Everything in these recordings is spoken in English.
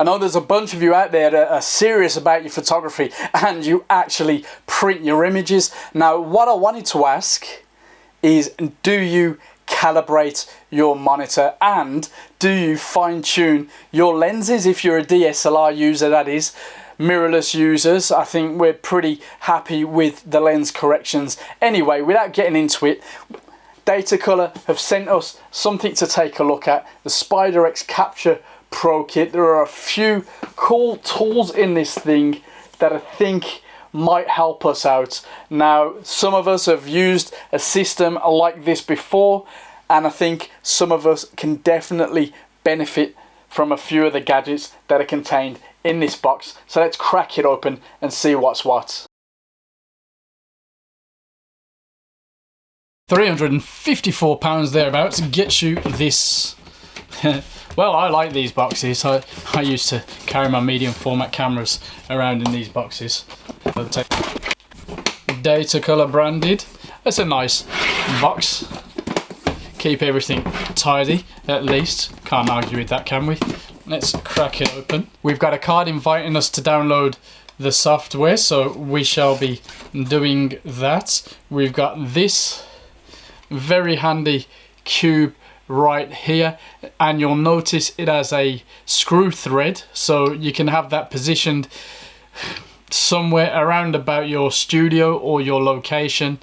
I know there's a bunch of you out there that are serious about your photography and you actually print your images. Now, what I wanted to ask is, do you calibrate your monitor and do you fine-tune your lenses? If you're a DSLR user, that is, mirrorless users, I think we're pretty happy with the lens corrections. Anyway, without getting into it, Datacolor have sent us something to take a look at, the SpyderX Capture Pro kit. There are a few cool tools in this thing that I think might help us out. Now, some of us have used a system like this before, and I think some of us can definitely benefit from a few of the gadgets that are contained in this box. So let's crack it open and see what's what. £354 thereabouts gets you this. Well, I like these boxes. I used to carry my medium format cameras around in these boxes. Datacolor branded. That's a nice box. Keep everything tidy, at least. Can't argue with that, can we? Let's crack it open. We've got a card inviting us to download the software, so we shall be doing that. We've got this very handy cube right here, and you'll notice it has a screw thread, so you can have that positioned somewhere around about your studio or your location,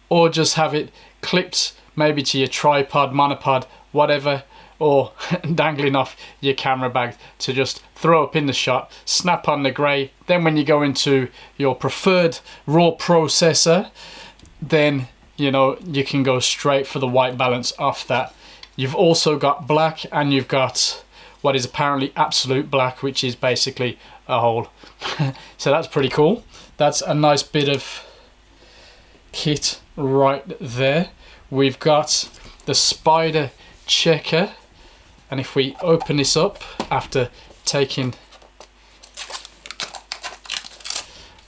or just have it clipped maybe to your tripod, monopod, whatever, or dangling off your camera bag to just throw up in the shot, snap on the grey. Then when you go into your preferred raw processor, then you know you can go straight for the white balance off that. You've also got black, and you've got what is apparently absolute black, which is basically a hole. So that's pretty cool. That's a nice bit of kit right there. We've got the Spider checker, and if we open this up after taking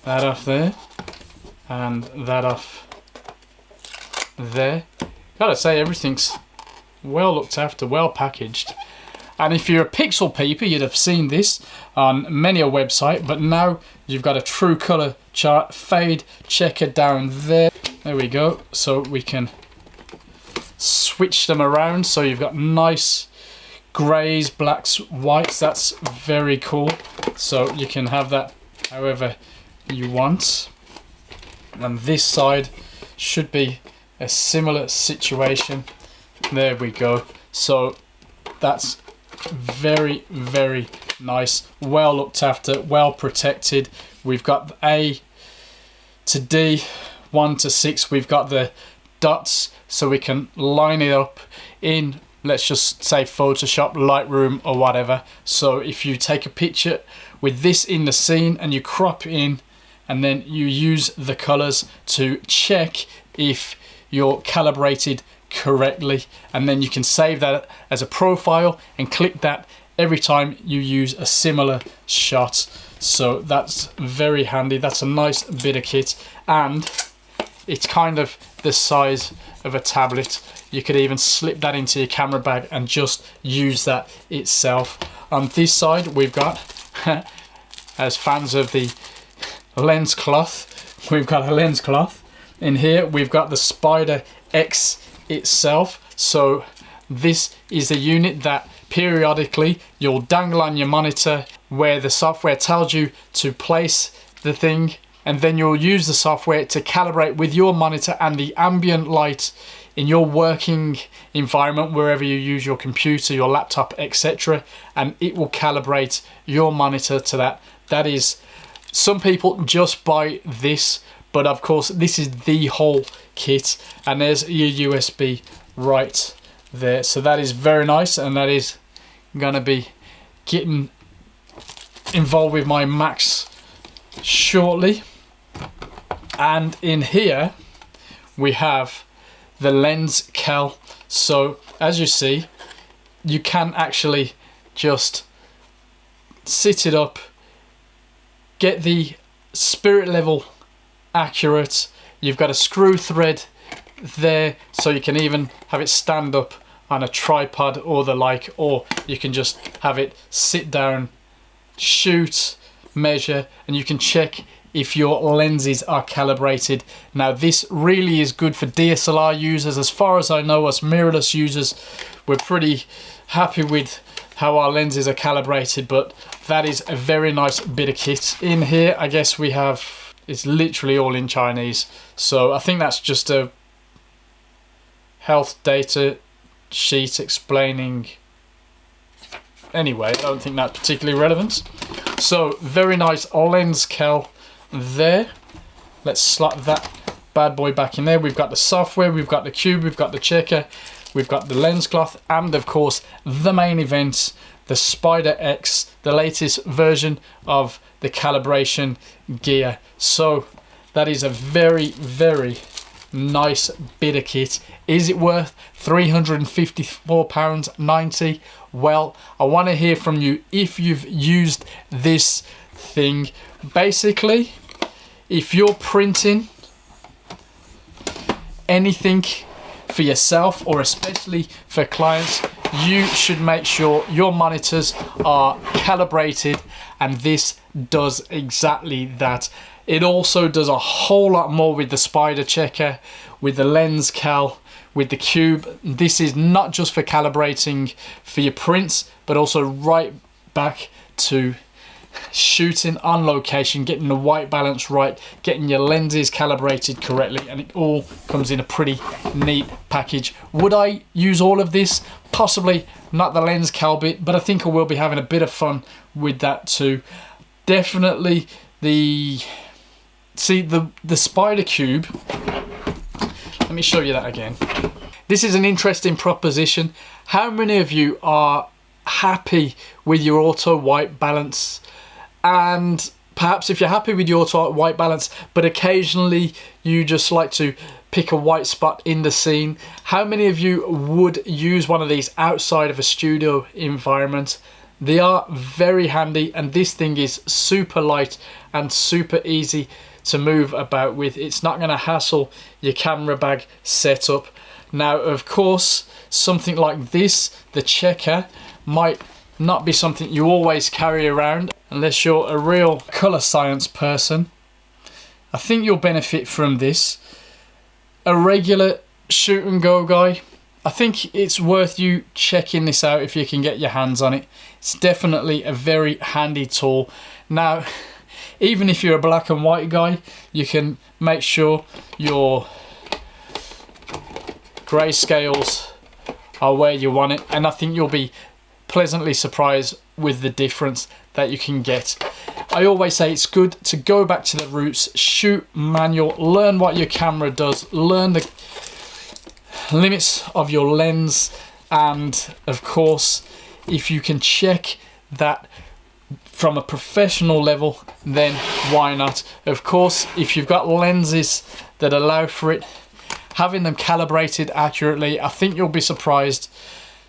that off there and that off there, gotta say everything's well looked after, well packaged. And if you're a pixel peeper, you'd have seen this on many a website, but now you've got a true color chart fade checker down there. There we go. So we can switch them around, so you've got nice grays, blacks, whites. That's very cool. So you can have that however you want. And this side should be a similar situation. There we go. So that's very, very nice, well looked after, well protected. We've got A to D, 1 to 6. We've got the dots, so we can line it up in, let's just say, Photoshop, Lightroom or whatever. So if you take a picture with this in the scene and you crop in, and then you use the colors to check if you're calibrated correctly, and then you can save that as a profile and click that every time you use a similar shot. So that's very handy. That's a nice bit of kit, and it's kind of the size of a tablet. You could even slip that into your camera bag and just use that itself. On this side we've got as fans of the lens cloth, we've got a lens cloth. In here we've got the SpyderX itself. So this is a unit that periodically you'll dangle on your monitor, where the software tells you to place the thing, and then you'll use the software to calibrate with your monitor and the ambient light in your working environment, wherever you use your computer, your laptop, etc., and it will calibrate your monitor to that. That is, some people just buy this, but of course this is the whole kit, and there's your USB right there. So that is very nice, and that is gonna be getting involved with my Macs shortly. And in here we have the lens cal. So as you see, you can actually just sit it up, get the spirit level accurate. You've got a screw thread there, so you can even have it stand up on a tripod or the like, or you can just have it sit down shoot, measure, and you can check if your lenses are calibrated. Now this really is good for DSLR users. As far as I know, us mirrorless users, we're pretty happy with how our lenses are calibrated, but that is a very nice bit of kit. In here, I guess we have, it's literally all in Chinese, so I think that's just a health data sheet explaining. Anyway, I don't think that's particularly relevant. So very nice lens cal there. Let's slot that bad boy back in there. We've got the software, we've got the cube, we've got the checker, we've got the lens cloth, and of course the main event, the SpyderX, the latest version of the calibration gear. So that is a very, very nice bit of kit. Is it worth £354.90? Well, I want to hear from you if you've used this thing. Basically, if you're printing anything for yourself, or especially for clients, you should make sure your monitors are calibrated, and this does exactly that. It also does a whole lot more with the Spyder checker, with the lens cal, with the cube. This is not just for calibrating for your prints, but also right back to shooting on location, getting the white balance right, getting your lenses calibrated correctly, and it all comes in a pretty neat package. Would I use all of this? Possibly not the lens cal bit, but I think I will be having a bit of fun with that too. Definitely the Spyder cube. Let me show you that again. This is an interesting proposition. How many of you are happy with your auto white balance? And perhaps if you're happy with your auto white balance, but occasionally you just like to pick a white spot in the scene, how many of you would use one of these outside of a studio environment? They are very handy, and this thing is super light and super easy to move about with. It's not going to hassle your camera bag setup. Now, of course, something like this, the checker, might not be something you always carry around unless you're a real color science person. I think you'll benefit from this. A regular shoot and go guy, I think it's worth you checking this out if you can get your hands on it. It's definitely a very handy tool. Now, even if you're a black and white guy, you can make sure your grayscales are where you want it, and I think you'll be pleasantly surprised with the difference that you can get. I always say it's good to go back to the roots, shoot manual, learn what your camera does, learn the limits of your lens, and of course, if you can check that from a professional level, then why not? Of course, if you've got lenses that allow for it, having them calibrated accurately, I think you'll be surprised.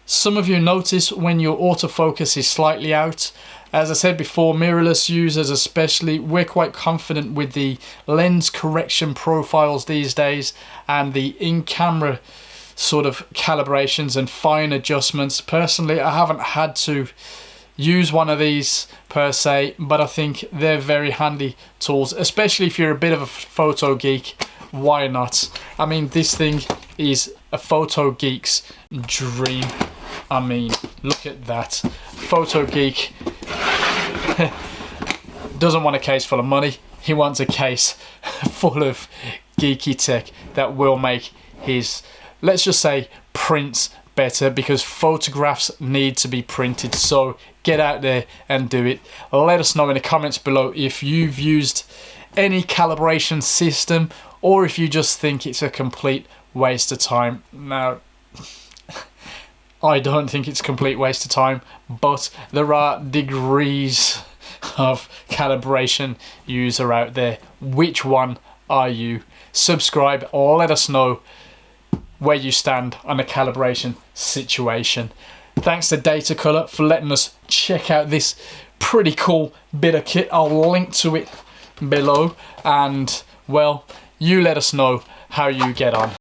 Some of you notice when your autofocus is slightly out. As I said before, mirrorless users especially, we're quite confident with the lens correction profiles these days and the in-camera sort of calibrations and fine adjustments. Personally, I haven't had to use one of these per se, but I think they're very handy tools, especially if you're a bit of a photo geek. Why not? I mean, this thing is a photo geek's dream. I mean, look at that. Photo geek doesn't want a case full of money. He wants a case full of geeky tech that will make his, let's just say, prints better, because photographs need to be printed. So get out there and do it. Let us know in the comments below if you've used any calibration system, or if you just think it's a complete waste of time. Now, I don't think it's a complete waste of time, but there are degrees of calibration user out there. Which one are you? Subscribe, let us know where you stand on the calibration situation. Thanks to Datacolor for letting us check out this pretty cool bit of kit. I'll link to it below, and well, you let us know how you get on.